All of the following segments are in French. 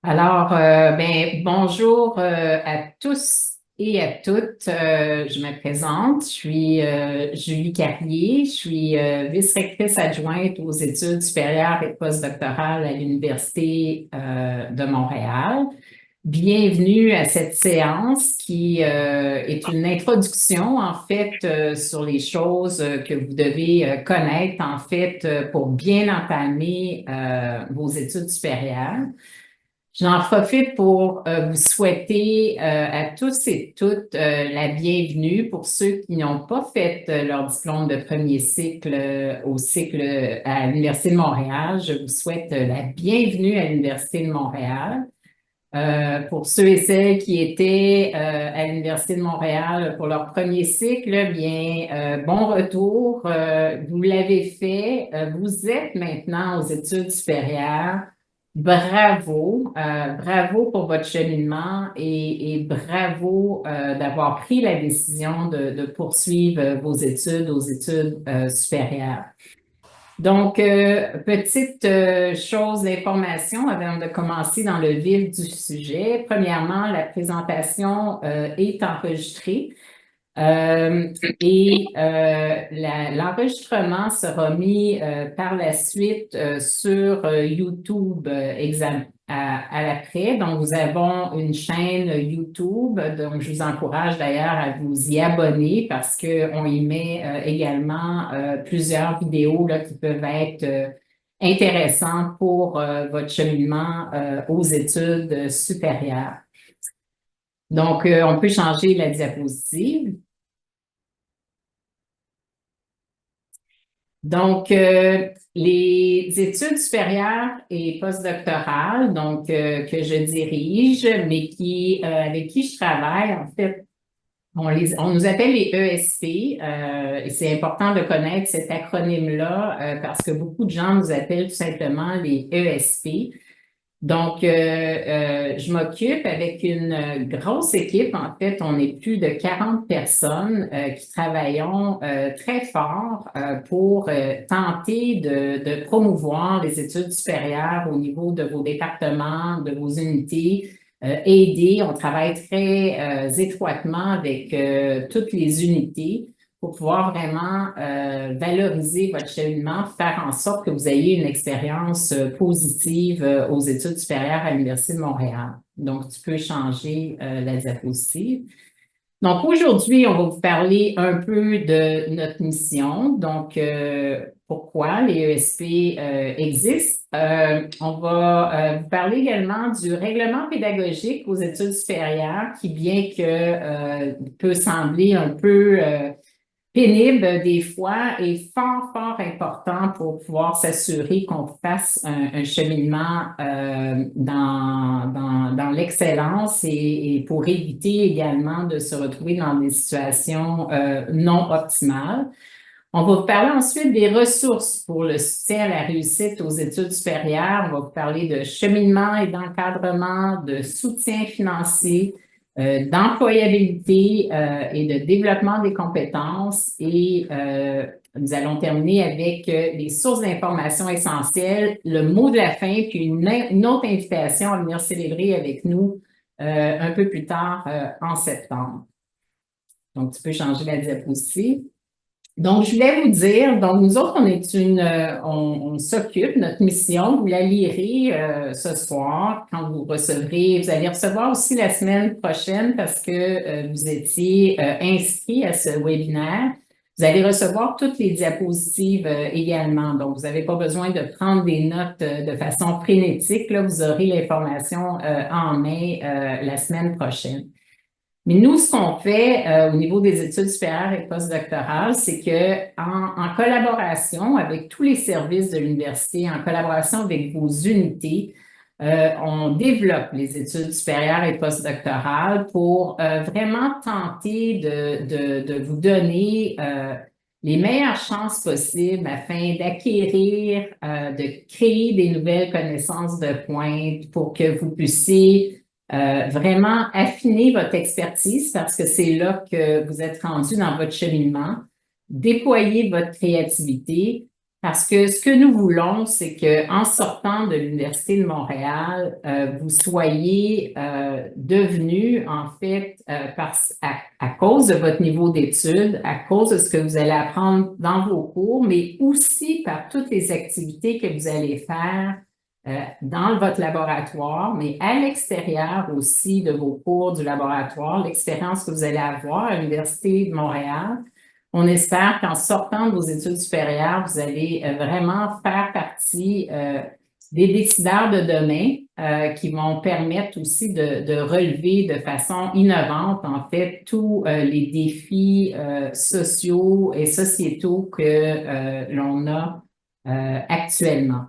Bonjour à tous et à toutes. Je me présente, je suis Julie Carrier, je suis vice-rectrice adjointe aux études supérieures et postdoctorales à l'Université de Montréal. Bienvenue à cette séance qui est une introduction en fait sur les choses que vous devez connaître en fait pour bien entamer vos études supérieures. J'en profite pour vous souhaiter à tous et toutes la bienvenue pour ceux qui n'ont pas fait leur diplôme de premier cycle au cycle à l'Université de Montréal. Je vous souhaite la bienvenue à l'Université de Montréal. Pour ceux et celles qui étaient à l'Université de Montréal pour leur premier cycle, bon retour. Vous l'avez fait. Vous êtes maintenant aux études supérieures. Bravo, bravo pour votre cheminement et bravo d'avoir pris la décision de poursuivre vos études aux études supérieures. Donc, petite chose d'information avant de commencer dans le vif du sujet. Premièrement, la présentation est enregistrée. L'enregistrement sera mis par la suite sur YouTube à l'après. Donc, nous avons une chaîne YouTube. Donc, je vous encourage d'ailleurs à vous y abonner parce qu'on y met également plusieurs vidéos là, qui peuvent être intéressantes pour votre cheminement aux études supérieures. Donc, on peut changer la diapositive. Donc, les études supérieures et postdoctorales, que je dirige, mais avec qui je travaille, en fait, on nous appelle les ESP, et c'est important de connaître cet acronyme-là, parce que beaucoup de gens nous appellent tout simplement les ESP. Donc, je m'occupe avec une grosse équipe. En fait, on est plus de 40 personnes qui travaillons très fort pour tenter de promouvoir les études supérieures au niveau de vos départements, de vos unités. Aider, on travaille très étroitement avec toutes les unités pour pouvoir vraiment valoriser votre cheminement, faire en sorte que vous ayez une expérience positive aux études supérieures à l'Université de Montréal. Donc, tu peux changer la diapositive. Donc, aujourd'hui, on va vous parler un peu de notre mission. Donc, pourquoi les ESP existent. On va vous parler également du règlement pédagogique aux études supérieures qui, bien que peut sembler un peu pénible des fois est fort, fort important pour pouvoir s'assurer qu'on fasse un cheminement dans l'excellence et pour éviter également de se retrouver dans des situations non optimales. On va vous parler ensuite des ressources pour le soutien à la réussite aux études supérieures. On va vous parler de cheminement et d'encadrement, de soutien financier, d'employabilité et de développement des compétences. Et nous allons terminer avec les sources d'informations essentielles, le mot de la fin, puis une autre invitation à venir célébrer avec nous un peu plus tard en septembre. Donc, tu peux changer la diapositive. Donc, je voulais vous dire, donc nous autres, on s'occupe, notre mission, vous la lirez ce soir quand vous recevrez, vous allez recevoir aussi la semaine prochaine parce que vous étiez inscrit à ce webinaire. Vous allez recevoir toutes les diapositives également. Donc, vous n'avez pas besoin de prendre des notes de façon frénétique. Là, vous aurez l'information en main la semaine prochaine. Mais nous, ce qu'on fait au niveau des études supérieures et postdoctorales, c'est que en collaboration avec tous les services de l'université, en collaboration avec vos unités, on développe les études supérieures et postdoctorales pour vraiment tenter de vous donner les meilleures chances possibles afin d'acquérir, de créer des nouvelles connaissances de pointe pour que vous puissiez vraiment affiner votre expertise parce que c'est là que vous êtes rendu dans votre cheminement, déployer votre créativité Parce que ce que nous voulons, c'est qu'en sortant de l'Université de Montréal, vous soyez devenu, en fait, à cause de votre niveau d'études, à cause de ce que vous allez apprendre dans vos cours, mais aussi par toutes les activités que vous allez faire dans votre laboratoire, mais à l'extérieur aussi de vos cours du laboratoire, l'expérience que vous allez avoir à l'Université de Montréal. On espère qu'en sortant de vos études supérieures, vous allez vraiment faire partie des décideurs de demain qui vont permettre aussi de relever de façon innovante, en fait, tous les défis sociaux et sociétaux que l'on a actuellement.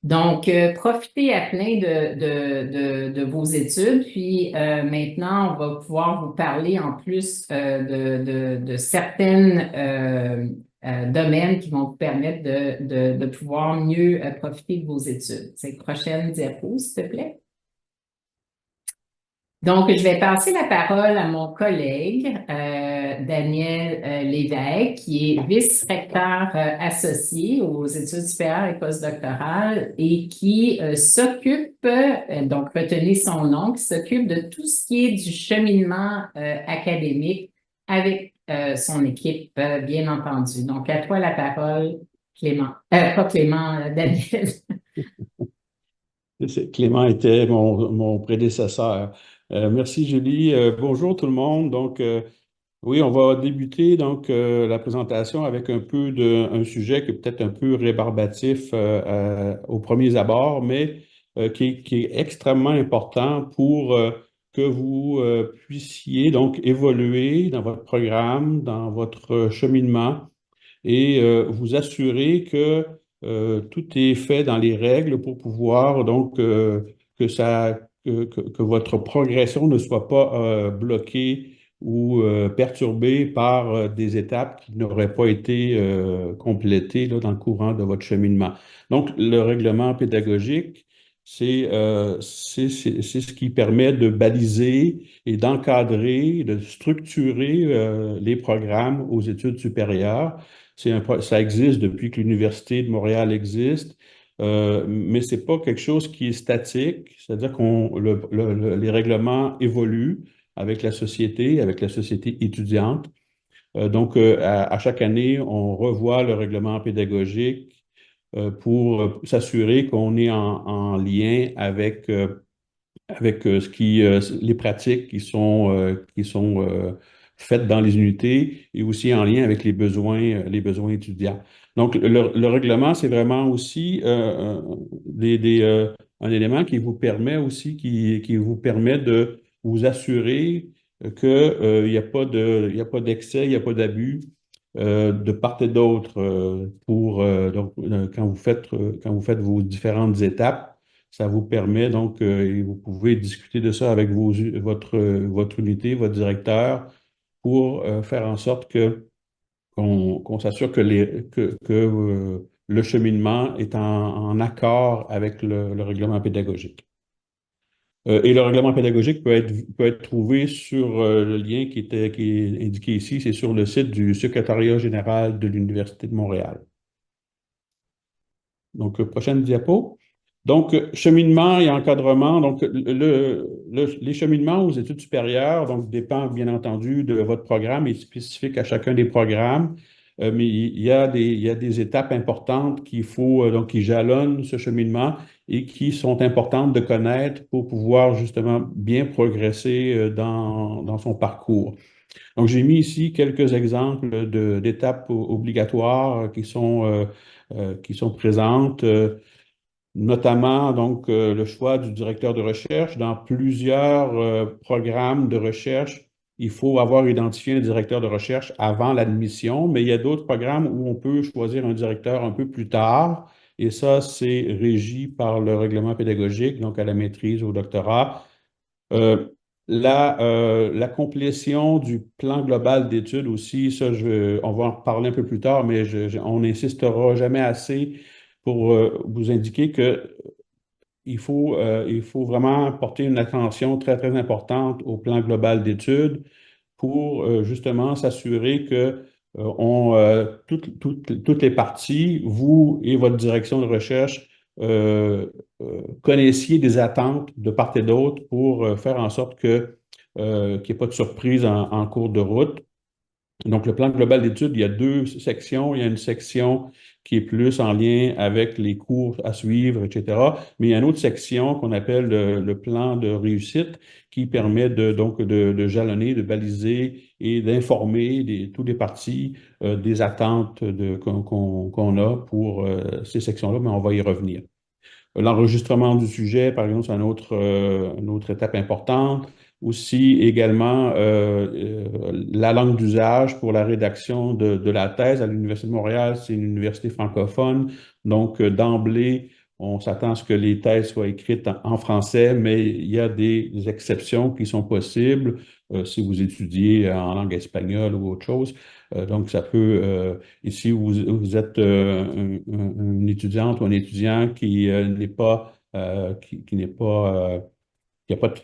Donc, profitez à plein de vos études. Puis maintenant, on va pouvoir vous parler en plus de certaines domaines qui vont vous permettre de pouvoir mieux profiter de vos études. Cette prochaine diapo, s'il te plaît. Donc, je vais passer la parole à mon collègue, Daniel Lévesque, qui est vice-recteur associé aux études supérieures et postdoctorales et qui s'occupe, donc retenez son nom, qui s'occupe de tout ce qui est du cheminement académique avec son équipe, bien entendu. Donc, à toi la parole, Clément. Pas Clément, Daniel. Clément était mon prédécesseur. Merci Julie. Bonjour tout le monde. Donc, oui, on va débuter la présentation avec un sujet qui est peut-être un peu rébarbatif aux premiers abords, mais qui est extrêmement important pour que vous puissiez donc évoluer dans votre programme, dans votre cheminement et vous assurer que tout est fait dans les règles pour pouvoir que votre progression ne soit pas bloquée ou perturbée par des étapes qui n'auraient pas été complétées là, dans le courant de votre cheminement. Donc, le règlement pédagogique, c'est ce qui permet de baliser et d'encadrer, de structurer les programmes aux études supérieures. Ça existe depuis que l'Université de Montréal existe, mais ce n'est pas quelque chose qui est statique, c'est-à-dire les règlements évoluent avec la société étudiante. À chaque année, on revoit le règlement pédagogique pour s'assurer qu'on est en lien avec les pratiques qui sont faites dans les unités et aussi en lien avec les besoins étudiants. Donc, le règlement, c'est vraiment aussi un élément qui vous permet aussi, qui vous permet de vous assurer qu'il n'y a pas il y a pas d'excès, il n'y a pas d'abus de part et d'autre quand vous faites vos différentes étapes. Ça vous permet et vous pouvez discuter de ça avec votre unité, votre directeur, pour faire en sorte qu'on s'assure que le cheminement est en accord avec le règlement pédagogique. Et le règlement pédagogique peut être trouvé sur le lien qui est indiqué ici, c'est sur le site du Secrétariat général de l'Université de Montréal. Donc, prochaine diapo. Donc, cheminement et encadrement. Donc, les cheminements aux études supérieures dépend bien entendu de votre programme et spécifique à chacun des programmes. Mais il y a des étapes importantes qui jalonnent ce cheminement et qui sont importantes de connaître pour pouvoir justement bien progresser dans son parcours. Donc, j'ai mis ici quelques exemples d'étapes obligatoires qui sont présentes. Notamment le choix du directeur de recherche. Dans plusieurs programmes de recherche, il faut avoir identifié un directeur de recherche avant l'admission, mais il y a d'autres programmes où on peut choisir un directeur un peu plus tard, et ça, c'est régi par le règlement pédagogique, donc à la maîtrise, au doctorat. Euh, la complétion du plan global d'études aussi, on va en reparler un peu plus tard, mais on n'insistera jamais assez pour vous indiquer que il faut vraiment porter une attention très, très importante au plan global d'études pour justement s'assurer que ont toutes les parties, vous et votre direction de recherche, connaissiez des attentes de part et d'autre pour faire en sorte qu'il n'y ait pas de surprise en cours de route. Donc, le plan global d'études, il y a deux sections. Il y a une section qui est plus en lien avec les cours à suivre, etc. Mais il y a une autre section qu'on appelle le plan de réussite qui permet de jalonner, de baliser et d'informer tous les parties des attentes qu'on a pour ces sections-là, mais on va y revenir. L'enregistrement du sujet, par exemple, c'est une autre étape importante. Aussi, également, la langue d'usage pour la rédaction de la thèse à l'Université de Montréal, c'est une université francophone. Donc, d'emblée, on s'attend à ce que les thèses soient écrites en français, mais il y a des exceptions qui sont possibles si vous étudiez en langue espagnole ou autre chose. Donc, ça peut ici, vous êtes une étudiante ou un étudiant qui n'est pas, qui n'est pas, qui a pas de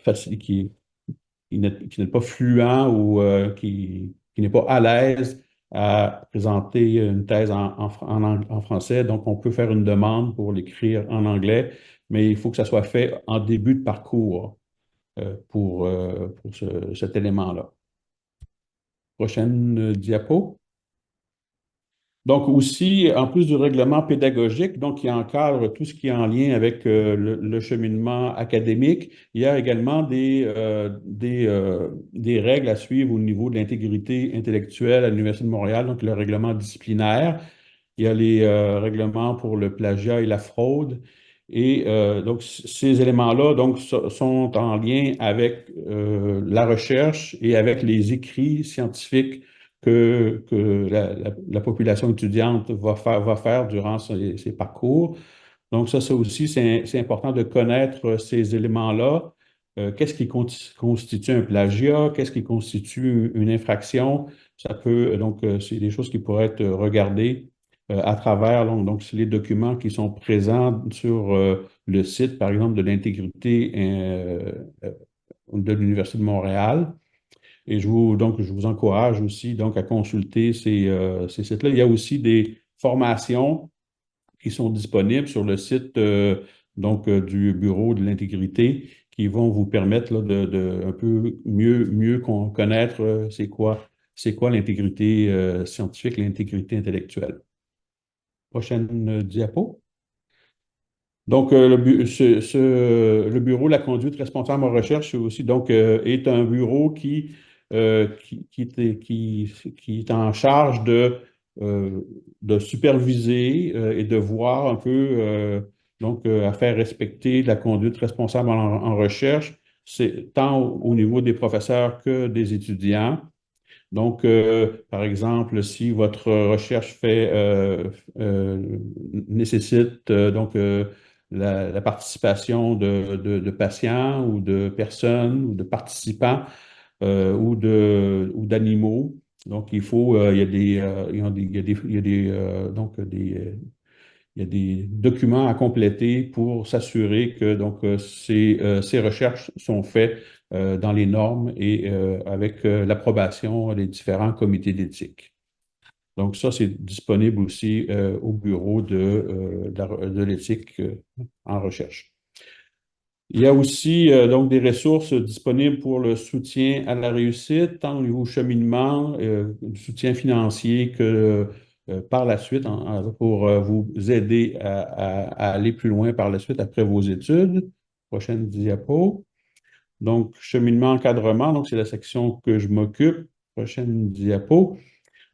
qui n'est pas fluent ou qui n'est pas à l'aise à présenter une thèse en français. Donc, on peut faire une demande pour l'écrire en anglais, mais il faut que ça soit fait en début de parcours pour cet élément-là. Prochaine diapo. Donc aussi, en plus du règlement pédagogique, donc qui encadre tout ce qui est en lien avec le cheminement académique, il y a également des règles à suivre au niveau de l'intégrité intellectuelle à l'Université de Montréal, donc le règlement disciplinaire. Il y a les règlements pour le plagiat et la fraude. Et donc, ces éléments-là sont en lien avec la recherche et avec les écrits scientifiques que la population étudiante va faire durant ses parcours. Donc, ça aussi, c'est important de connaître ces éléments-là. Qu'est-ce qui constitue un plagiat? Qu'est-ce qui constitue une infraction? Ça peut, donc, c'est des choses qui pourraient être regardées à travers, donc, c'est les documents qui sont présents sur le site, par exemple, de l'intégrité de l'Université de Montréal. Et je vous encourage aussi donc, à consulter ces sites-là. Il y a aussi des formations qui sont disponibles sur le site du Bureau de l'intégrité qui vont vous permettre là, un peu mieux connaître c'est quoi l'intégrité scientifique, l'intégrité intellectuelle. Prochaine diapo. Donc, le bureau de la conduite responsable en recherche aussi donc, est un bureau qui est en charge de superviser et de voir un peu, à faire respecter la conduite responsable en recherche, c'est tant au niveau des professeurs que des étudiants. Donc, par exemple, si votre recherche nécessite la participation de patients ou de personnes ou de participants ou d'animaux, donc il y a il y a des documents à compléter pour s'assurer que ces recherches sont faites dans les normes et avec l'approbation des différents comités d'éthique. Donc ça, c'est disponible aussi au bureau de l'éthique en recherche. Il y a aussi donc des ressources disponibles pour le soutien à la réussite, tant au niveau cheminement, du soutien financier que par la suite, pour vous aider à aller plus loin par la suite après vos études. Prochaine diapo. Donc, cheminement, encadrement, donc c'est la section que je m'occupe. Prochaine diapo.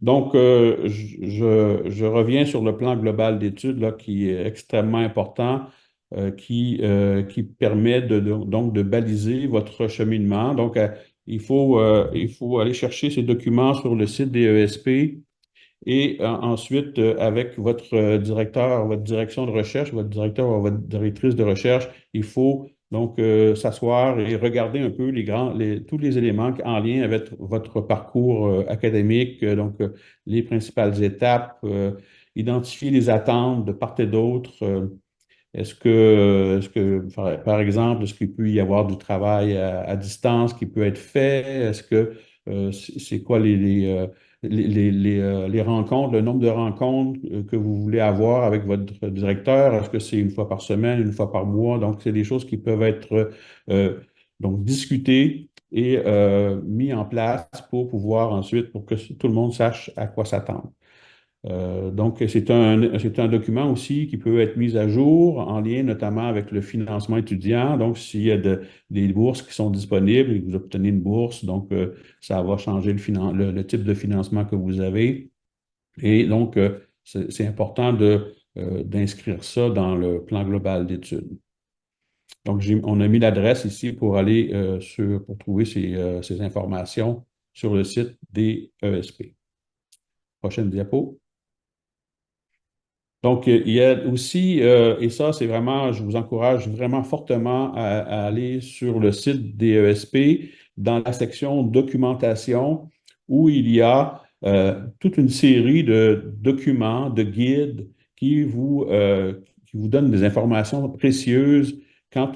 Donc, je reviens sur le plan global d'études là, qui est extrêmement important, qui permet donc de baliser votre cheminement. Donc, il faut aller chercher ces documents sur le site des ESP et ensuite, avec votre directeur, votre direction de recherche, votre directeur ou votre directrice de recherche, il faut donc s'asseoir et regarder un peu tous les éléments en lien avec votre parcours académique, les principales étapes, identifier les attentes de part et d'autre. Par exemple, est-ce qu'il peut y avoir du travail à distance qui peut être fait? Est-ce que c'est quoi les rencontres, le nombre de rencontres que vous voulez avoir avec votre directeur. Est-ce que c'est une fois par semaine, une fois par mois? Donc, c'est des choses qui peuvent être donc discutées et mis en place pour pouvoir ensuite, pour que tout le monde sache à quoi s'attendre. Donc, c'est un document aussi qui peut être mis à jour en lien notamment avec le financement étudiant. Donc, s'il y a des bourses qui sont disponibles et que vous obtenez une bourse, donc ça va changer le type de financement que vous avez. Et donc, c'est important d'inscrire ça dans le plan global d'études. Donc, on a mis l'adresse ici pour aller pour trouver ces informations sur le site des ESP. Prochaine diapo. Donc, il y a aussi, et ça, c'est vraiment, je vous encourage vraiment fortement à aller sur le site des ESP dans la section documentation où il y a toute une série de documents, de guides qui vous donnent des informations précieuses quant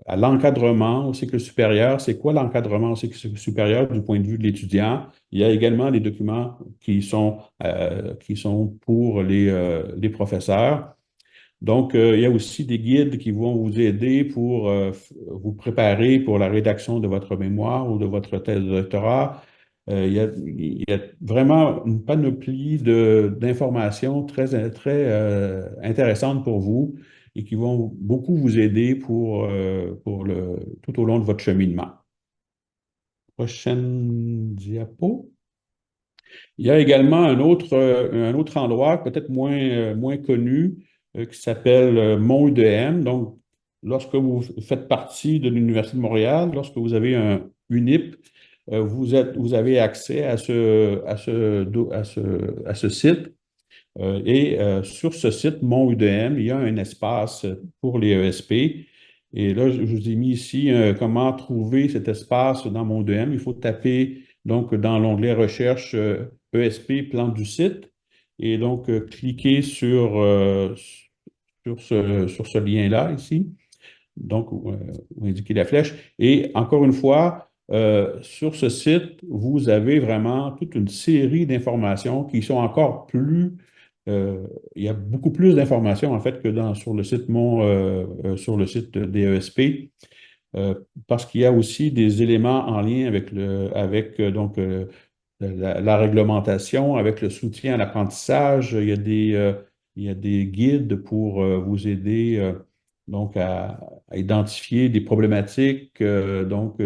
à l'encadrement au cycle supérieur. C'est quoi l'encadrement au cycle supérieur du point de vue de l'étudiant? Il y a également des documents qui sont pour les professeurs. Donc, il y a aussi des guides qui vont vous aider pour vous préparer pour la rédaction de votre mémoire ou de votre thèse de doctorat. Il y a vraiment une panoplie d'informations très intéressantes pour vous et qui vont beaucoup vous aider tout au long de votre cheminement. Prochaine diapo. Il y a également un autre endroit, peut-être moins connu, qui s'appelle Mont UDM. Donc, lorsque vous faites partie de l'Université de Montréal, lorsque vous avez un UNIP, vous avez accès à ce site. Sur ce site, Mon UDM, il y a un espace pour les ESP. Et là, je vous ai mis ici comment trouver cet espace dans Mon UDM. Il faut taper donc dans l'onglet Recherche ESP plan du site et donc cliquer sur ce lien-là ici. Donc, vous indiquez la flèche. Et encore une fois, sur ce site, vous avez vraiment toute une série d'informations qui sont encore il y a beaucoup plus d'informations en fait que sur le site des ESP, parce qu'il y a aussi des éléments en lien avec la réglementation, avec le soutien à l'apprentissage. Il y a des guides pour vous aider donc à identifier des problématiques.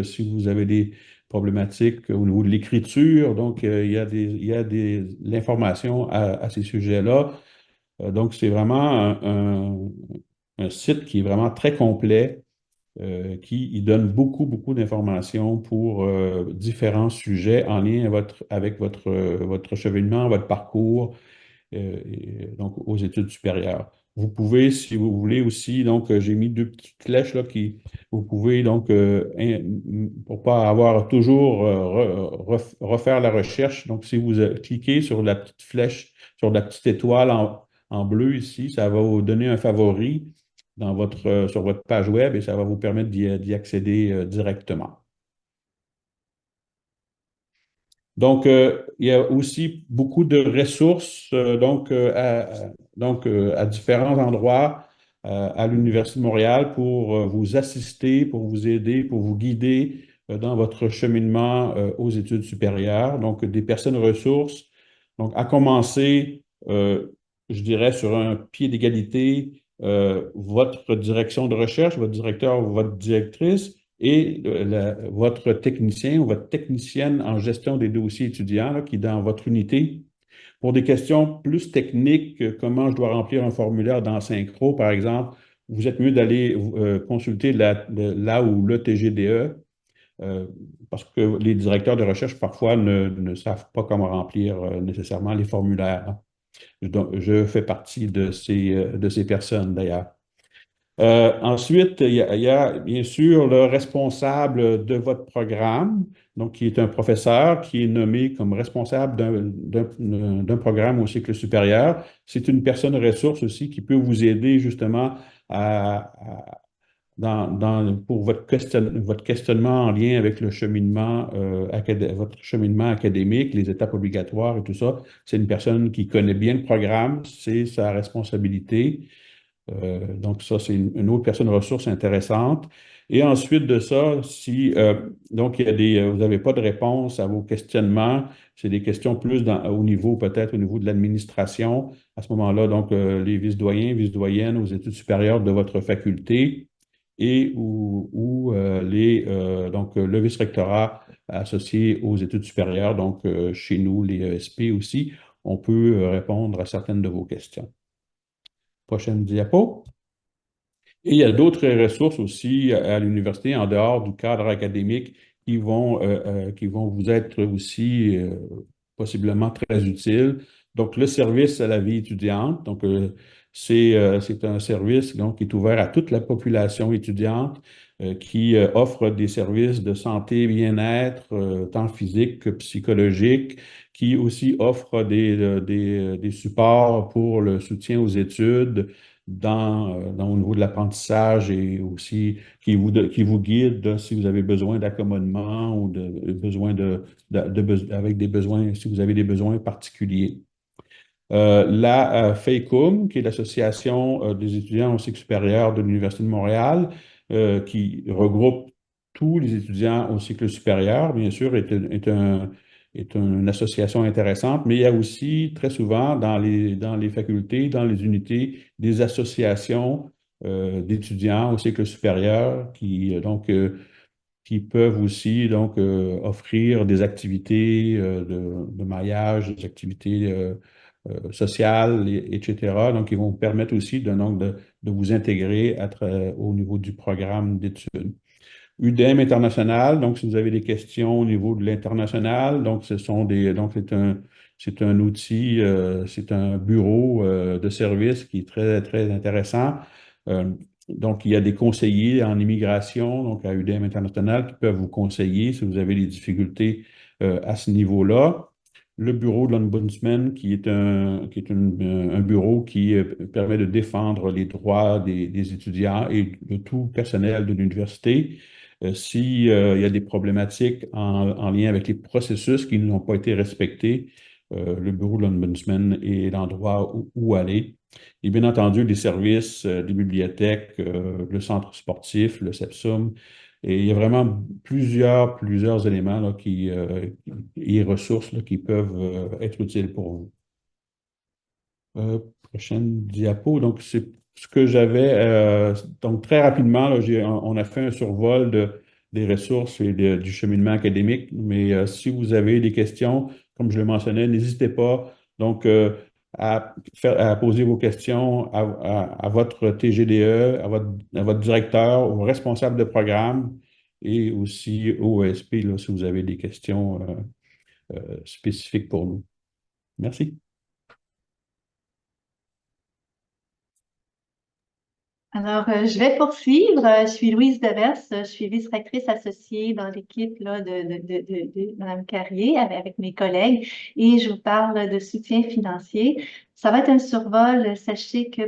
Si vous avez des problématiques au niveau de l'écriture, donc il y a l'information à ces sujets-là. Donc, c'est vraiment un site qui est vraiment très complet qui y donne beaucoup d'informations pour différents sujets en lien avec votre cheminement, votre parcours, donc aux études supérieures. Vous pouvez, si vous voulez aussi, donc j'ai mis deux petites flèches là vous pouvez donc, pour pas avoir toujours refaire la recherche, donc si vous cliquez sur la petite flèche, sur la petite étoile en bleu ici, ça va vous donner un favori sur votre page web et ça va vous permettre d'y accéder directement. Donc, il y a aussi beaucoup de ressources à différents endroits à l'Université de Montréal pour vous assister, pour vous aider, pour vous guider dans votre cheminement aux études supérieures. Donc, des personnes ressources. Donc, à commencer, je dirais, sur un pied d'égalité, votre direction de recherche, votre directeur ou votre directrice et votre technicien ou votre technicienne en gestion des dossiers étudiants là, qui est dans votre unité. Pour des questions plus techniques, comment je dois remplir un formulaire dans Synchro, par exemple, vous êtes mieux d'aller consulter la ou le TGDE parce que les directeurs de recherche parfois ne savent pas comment remplir nécessairement les formulaires. Donc, je fais partie de ces personnes d'ailleurs. Ensuite, il y a bien sûr le responsable de votre programme, donc qui est un professeur qui est nommé comme responsable d'un programme au cycle supérieur. C'est une personne ressource aussi qui peut vous aider justement pour votre questionnement en lien avec le cheminement, votre cheminement académique, les étapes obligatoires et tout ça. C'est une personne qui connaît bien le programme, c'est sa responsabilité. Donc, ça, c'est une autre personne ressource intéressante. Et ensuite de ça, si donc vous n'avez pas de réponse à vos questionnements, c'est des questions plus au niveau, peut-être au niveau de l'administration. À ce moment-là, donc, les vice-doyens, vice-doyennes aux études supérieures de votre faculté et donc, le vice-rectorat associé aux études supérieures, donc chez nous, les ESP aussi, on peut répondre à certaines de vos questions. Prochaine diapo. Et il y a d'autres ressources aussi à l'université, en dehors du cadre académique, qui vont vous être aussi possiblement très utiles. Donc, le service à la vie étudiante, donc c'est un service donc, qui est ouvert à toute la population étudiante, qui offre des services de santé, bien-être, tant physique que psychologique, qui aussi offre des supports pour le soutien aux études, au niveau de l'apprentissage et aussi qui vous guide si vous avez besoin d'accommodement ou avec des besoins, si vous avez des besoins particuliers. La FEICUM, qui est l'Association des étudiants au cycle supérieur de l'Université de Montréal, qui regroupe tous les étudiants au cycle supérieur, bien sûr, est une association intéressante, mais il y a aussi très souvent dans les facultés, dans les unités, des associations d'étudiants au cycle supérieur qui peuvent aussi donc offrir des activités de maillage, des activités sociales, etc. Donc, ils vont vous permettre aussi de vous intégrer au niveau du programme d'études. UDEM International, donc si vous avez des questions au niveau de l'international, donc c'est un outil, c'est un bureau de service qui est très, très intéressant. Euh, donc, il y a des conseillers en immigration, donc à UDEM International, qui peuvent vous conseiller si vous avez des difficultés à ce niveau-là. Le bureau de l'Ombudsman, un bureau qui permet de défendre les droits des étudiants et de tout personnel de l'université. S'il y a des problématiques en lien avec les processus qui n'ont pas été respectés, le bureau de l'Ombudsman est l'endroit où aller. Et bien entendu, les services, des bibliothèques, le centre sportif, le SEPSUM. Et il y a vraiment plusieurs éléments là, et ressources là, qui peuvent être utiles pour vous. Prochaine diapo. Donc, c'est ce que j'avais. Donc, très rapidement, là, on a fait un survol des ressources et du cheminement académique. Mais si vous avez des questions, comme je le mentionnais, n'hésitez pas donc à poser vos questions à votre TGDE, à votre directeur, au responsable de programme et aussi au ESP là, si vous avez des questions spécifiques pour nous. Merci. Alors, je vais poursuivre. Je suis Louise Devers, je suis vice-rectrice associée dans l'équipe là, de Mme Carrier avec mes collègues et je vous parle de soutien financier. Ça va être un survol. Sachez que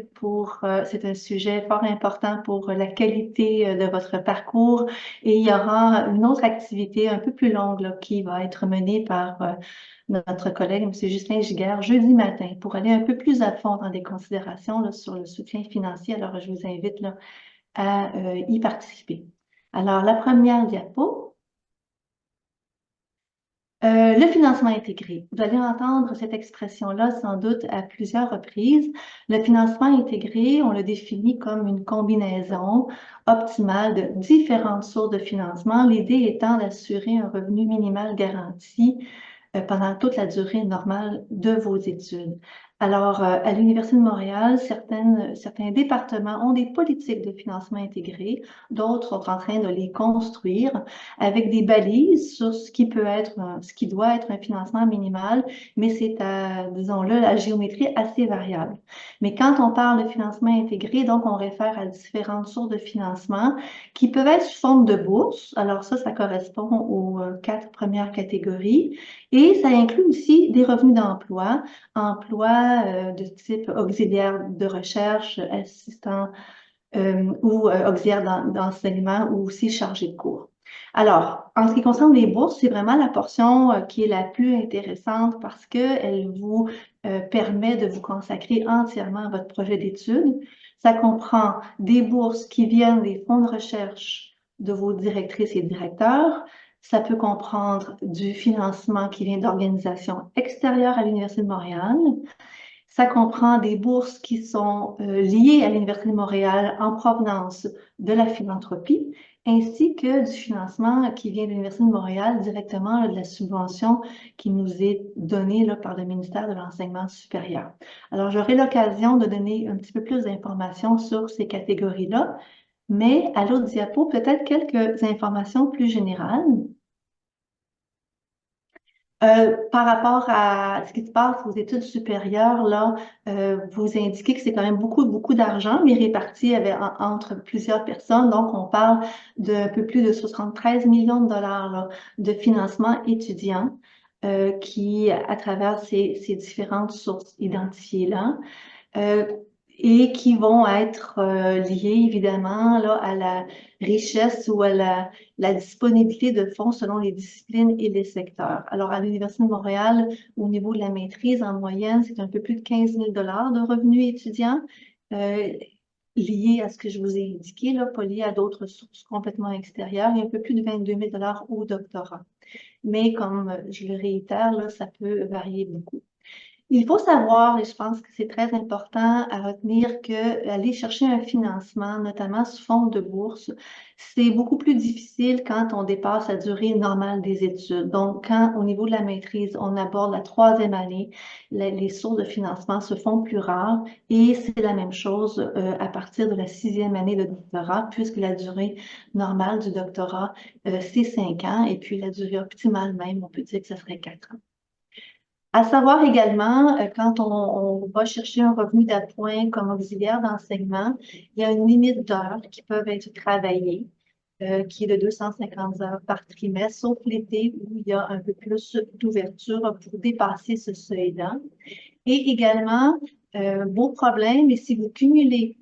c'est un sujet fort important pour la qualité de votre parcours et il y aura une autre activité un peu plus longue là, qui va être menée par notre collègue, M. Justin Giguère, jeudi matin, pour aller un peu plus à fond dans des considérations là, sur le soutien financier. Alors, je vous invite là, à y participer. Alors, la première diapo. Le financement intégré. Vous allez entendre cette expression-là sans doute à plusieurs reprises. Le financement intégré, on le définit comme une combinaison optimale de différentes sources de financement, l'idée étant d'assurer un revenu minimal garanti pendant toute la durée normale de vos études. Alors, à l'Université de Montréal, certains départements ont des politiques de financement intégré, d'autres sont en train de les construire avec des balises sur ce qui ce qui doit être un financement minimal, mais c'est disons-le, la géométrie assez variable. Mais quand on parle de financement intégré, donc on réfère à différentes sources de financement qui peuvent être sous forme de bourse. Alors ça correspond aux 4 premières catégories. Et ça inclut aussi des revenus d'emploi, emploi de type auxiliaire de recherche, assistant ou auxiliaire d'enseignement ou aussi chargé de cours. Alors, en ce qui concerne les bourses, c'est vraiment la portion qui est la plus intéressante parce qu'elle vous permet de vous consacrer entièrement à votre projet d'études. Ça comprend des bourses qui viennent des fonds de recherche de vos directrices et directeurs. Ça peut comprendre du financement qui vient d'organisations extérieures à l'Université de Montréal. Ça comprend des bourses qui sont liées à l'Université de Montréal en provenance de la philanthropie, ainsi que du financement qui vient de l'Université de Montréal directement là, de la subvention qui nous est donnée là, par le ministère de l'Enseignement supérieur. Alors, j'aurai l'occasion de donner un petit peu plus d'informations sur ces catégories-là, mais à l'autre diapo, peut-être quelques informations plus générales. Par rapport à ce qui se passe aux études supérieures, là, vous indiquez que c'est quand même beaucoup d'argent, mais réparti entre plusieurs personnes. Donc, on parle d'un peu plus de 73 millions de dollars là, de financement étudiant qui, à travers ces différentes sources identifiées-là, et qui vont être liées évidemment là, à la richesse ou à la disponibilité de fonds selon les disciplines et les secteurs. Alors, à l'Université de Montréal, au niveau de la maîtrise, en moyenne, c'est un peu plus de 15 000 $ de revenus étudiants liés à ce que je vous ai indiqué, là, pas liés à d'autres sources complètement extérieures, et un peu plus de 22 000 $ au doctorat. Mais comme je le réitère, là, ça peut varier beaucoup. Il faut savoir, et je pense que c'est très important à retenir, que aller chercher un financement, notamment sous forme de bourse, c'est beaucoup plus difficile quand on dépasse la durée normale des études. Donc, quand au niveau de la maîtrise, on aborde la 3e année, les sources de financement se font plus rares et c'est la même chose à partir de la 6e année de doctorat, puisque la durée normale du doctorat, c'est 5 ans et puis la durée optimale même, on peut dire que ce serait 4 ans. À savoir également, quand on va chercher un revenu d'appoint comme auxiliaire d'enseignement, il y a une limite d'heures qui peuvent être travaillées, qui est de 250 heures par trimestre, sauf l'été où il y a un peu plus d'ouverture pour dépasser ce seuil-là. Et également, beau problème, et si vous cumulez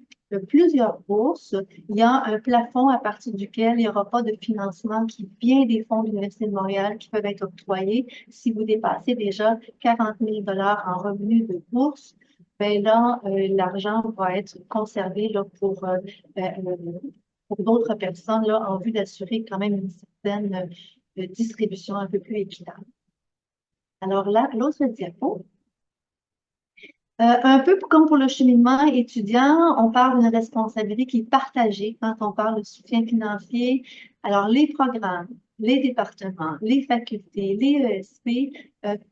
plusieurs bourses, il y a un plafond à partir duquel il n'y aura pas de financement qui vient des fonds de l'Université de Montréal qui peuvent être octroyés. Si vous dépassez déjà 40 000 $ en revenus de bourse, ben là, l'argent va être conservé là, pour d'autres personnes là, en vue d'assurer quand même une certaine distribution un peu plus équitable. Alors là, l'autre diapo. Un peu comme pour le cheminement étudiant, on parle d'une responsabilité qui est partagée quand on parle de soutien financier. Alors, les programmes, les départements, les facultés, les ESP,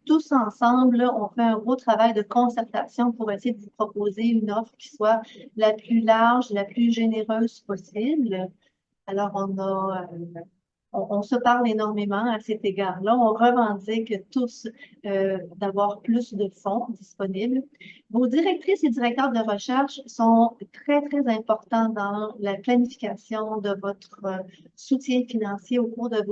tous ensemble, là, on fait un gros travail de concertation pour essayer de vous proposer une offre qui soit la plus large, la plus généreuse possible. Alors, on se parle énormément à cet égard-là. On revendique tous d'avoir plus de fonds disponibles. Vos directrices et directeurs de recherche sont très importants dans la planification de votre soutien financier au cours de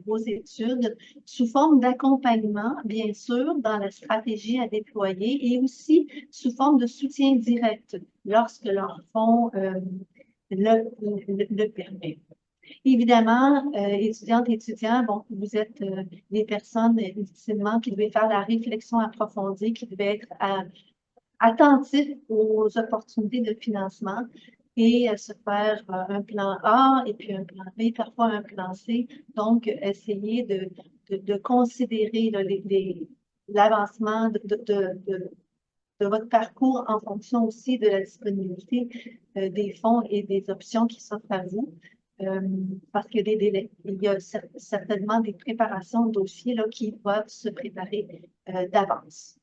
vos études, sous forme d'accompagnement, bien sûr, dans la stratégie à déployer et aussi sous forme de soutien direct lorsque leur fonds le permet. Évidemment, étudiantes et étudiants, bon, vous êtes des personnes ultimement qui devaient faire la réflexion approfondie, qui devaient être attentifs aux opportunités de financement et se faire un plan A et puis un plan B, parfois un plan C. Donc, essayer de considérer l'avancement de votre parcours en fonction aussi de la disponibilité des fonds et des options qui s'offrent à vous. Parce qu'il y a des délais. Il y a certainement des préparations de dossiers là, qui doivent se préparer d'avance.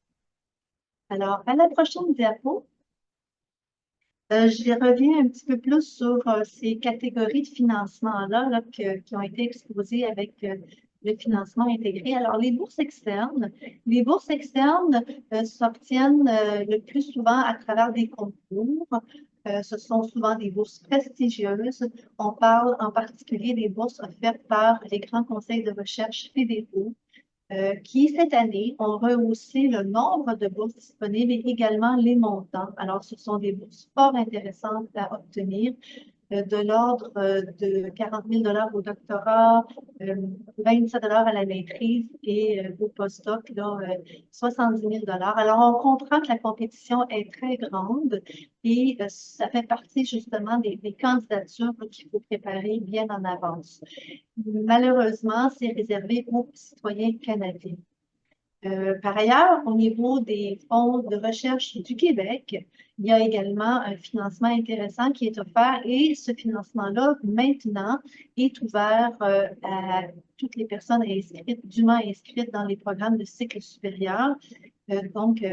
Alors, à la prochaine diapo, je reviens un petit peu plus sur ces catégories de financement-là là, qui ont été exposées avec le financement intégré. Alors, les bourses externes s'obtiennent le plus souvent à travers des concours. Ce sont souvent des bourses prestigieuses. On parle en particulier des bourses offertes par les grands conseils de recherche fédéraux qui, cette année, ont rehaussé le nombre de bourses disponibles et également les montants. Alors, ce sont des bourses fort intéressantes à obtenir, de l'ordre de 40 000 au doctorat, 27 à la maîtrise et au postdoc, 70 000 Alors, on comprend que la compétition est très grande et ça fait partie justement des candidatures qu'il faut préparer bien en avance. Malheureusement, c'est réservé aux citoyens canadiens. Par ailleurs, au niveau des fonds de recherche du Québec, il y a également un financement intéressant qui est offert et ce financement-là, maintenant, est ouvert à toutes les personnes inscrites, dûment inscrites dans les programmes de cycle supérieur. Donc,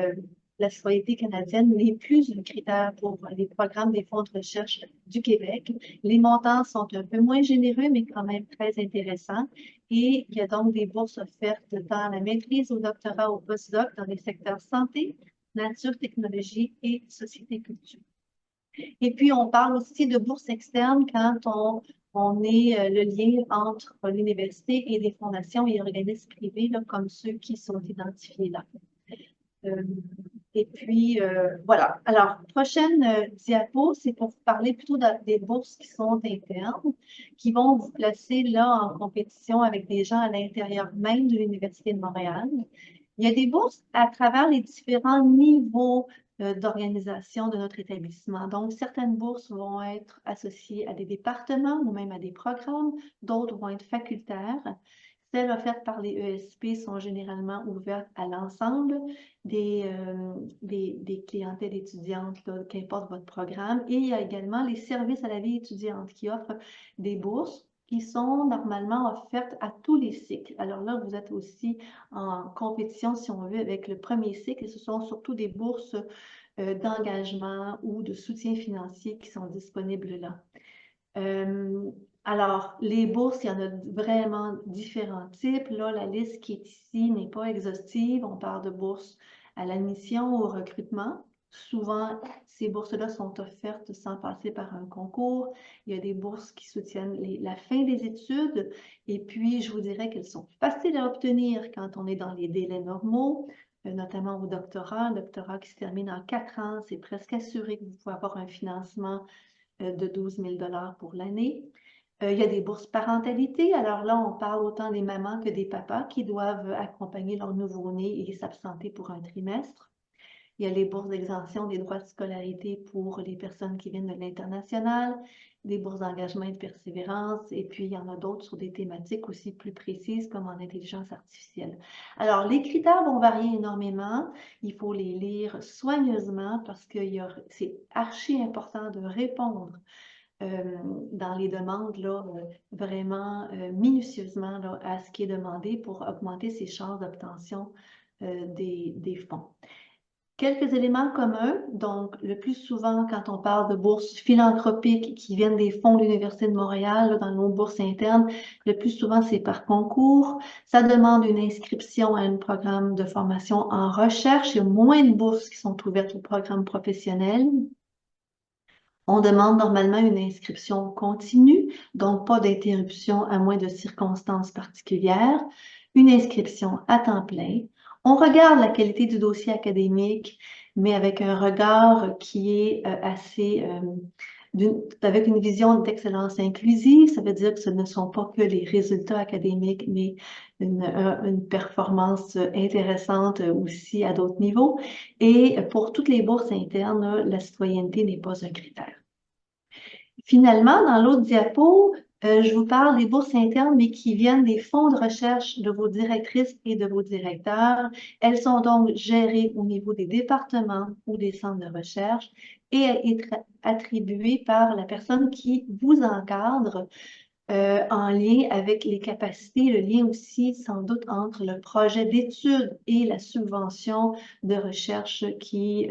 la citoyenneté canadienne n'est plus un critère pour les programmes des fonds de recherche du Québec. Les montants sont un peu moins généreux, mais quand même très intéressants. Et il y a donc des bourses offertes dans la maîtrise, au doctorat, au postdoc, dans les secteurs santé, nature, technologie et société-culture. Et puis, on parle aussi de bourses externes quand on est le lien entre l'université et des fondations et organismes privés, là, comme ceux qui sont identifiés là. Et puis, voilà. Alors, prochaine diapo, c'est pour vous parler plutôt des bourses qui sont internes, qui vont vous placer là en compétition avec des gens à l'intérieur même de l'Université de Montréal. Il y a des bourses à travers les différents niveaux d'organisation de notre établissement. Donc, certaines bourses vont être associées à des départements ou même à des programmes, d'autres vont être facultaires. Celles offertes par les ESP sont généralement ouvertes à l'ensemble des clientèles étudiantes, qu'importe votre programme. Et il y a également les services à la vie étudiante qui offrent des bourses qui sont normalement offertes à tous les cycles. Alors là, vous êtes aussi en compétition, si on veut, avec le premier cycle, et ce sont surtout des bourses d'engagement ou de soutien financier qui sont disponibles là. Alors, les bourses, il y en a vraiment différents types. Là, la liste qui est ici n'est pas exhaustive. On parle de bourses à l'admission, au recrutement. Souvent, ces bourses-là sont offertes sans passer par un concours. Il y a des bourses qui soutiennent la fin des études. Et puis, je vous dirais qu'elles sont faciles à obtenir quand on est dans les délais normaux, notamment au doctorat. Un doctorat qui se termine en 4 ans, c'est presque assuré que vous pouvez avoir un financement de 12 000 pour l'année. Il y a des bourses parentalité. Alors là, on parle autant des mamans que des papas qui doivent accompagner leur nouveau-né et s'absenter pour un trimestre. Il y a les bourses d'exemption des droits de scolarité pour les personnes qui viennent de l'international, des bourses d'engagement et de persévérance, et puis il y en a d'autres sur des thématiques aussi plus précises comme en intelligence artificielle. Alors, les critères vont varier énormément. Il faut les lire soigneusement parce que c'est archi important de répondre dans les demandes là, vraiment minutieusement là, à ce qui est demandé pour augmenter ses chances d'obtention des fonds. Quelques éléments communs, donc le plus souvent quand on parle de bourses philanthropiques qui viennent des fonds de l'Université de Montréal, là, dans nos bourses internes, le plus souvent c'est par concours. Ça demande une inscription à un programme de formation en recherche. Il y a moins de bourses qui sont ouvertes au programme professionnel. On demande normalement une inscription continue, donc pas d'interruption à moins de circonstances particulières, une inscription à temps plein. On regarde la qualité du dossier académique, mais avec un regard qui est avec une vision d'excellence inclusive. Ça veut dire que ce ne sont pas que les résultats académiques, mais une performance intéressante aussi à d'autres niveaux. Et pour toutes les bourses internes, la citoyenneté n'est pas un critère. Finalement, dans l'autre diapo, je vous parle des bourses internes, mais qui viennent des fonds de recherche de vos directrices et de vos directeurs. Elles sont donc gérées au niveau des départements ou des centres de recherche et être attribuées par la personne qui vous encadre en lien avec les capacités, le lien aussi sans doute entre le projet d'étude et la subvention de recherche qui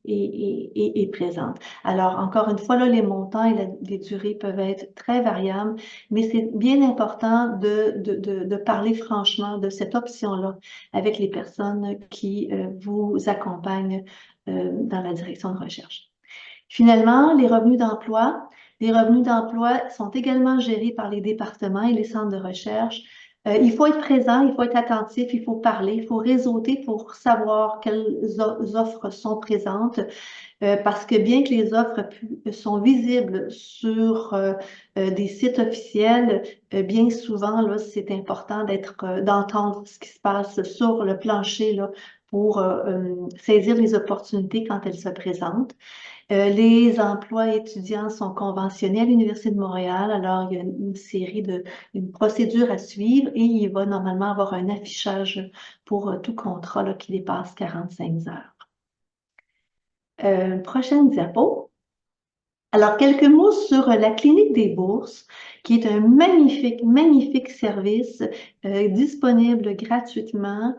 est présente. Alors, encore une fois, là, les montants et les durées peuvent être très variables, mais c'est bien important de parler franchement de cette option-là avec les personnes qui vous accompagnent dans la direction de recherche. Finalement, les revenus d'emploi. Les revenus d'emploi sont également gérés par les départements et les centres de recherche. Il faut être présent, il faut être attentif, il faut parler, il faut réseauter pour savoir quelles offres sont présentes. Parce que bien que les offres sont visibles sur des sites officiels, bien souvent, là, c'est important d'entendre ce qui se passe sur le plancher là, pour saisir les opportunités quand elles se présentent. Les emplois étudiants sont conventionnés à l'Université de Montréal, alors il y a une procédure à suivre et il va normalement avoir un affichage pour tout contrat là, qui dépasse 45 heures. Prochaine diapo. Alors, quelques mots sur la Clinique des bourses, qui est un magnifique service disponible gratuitement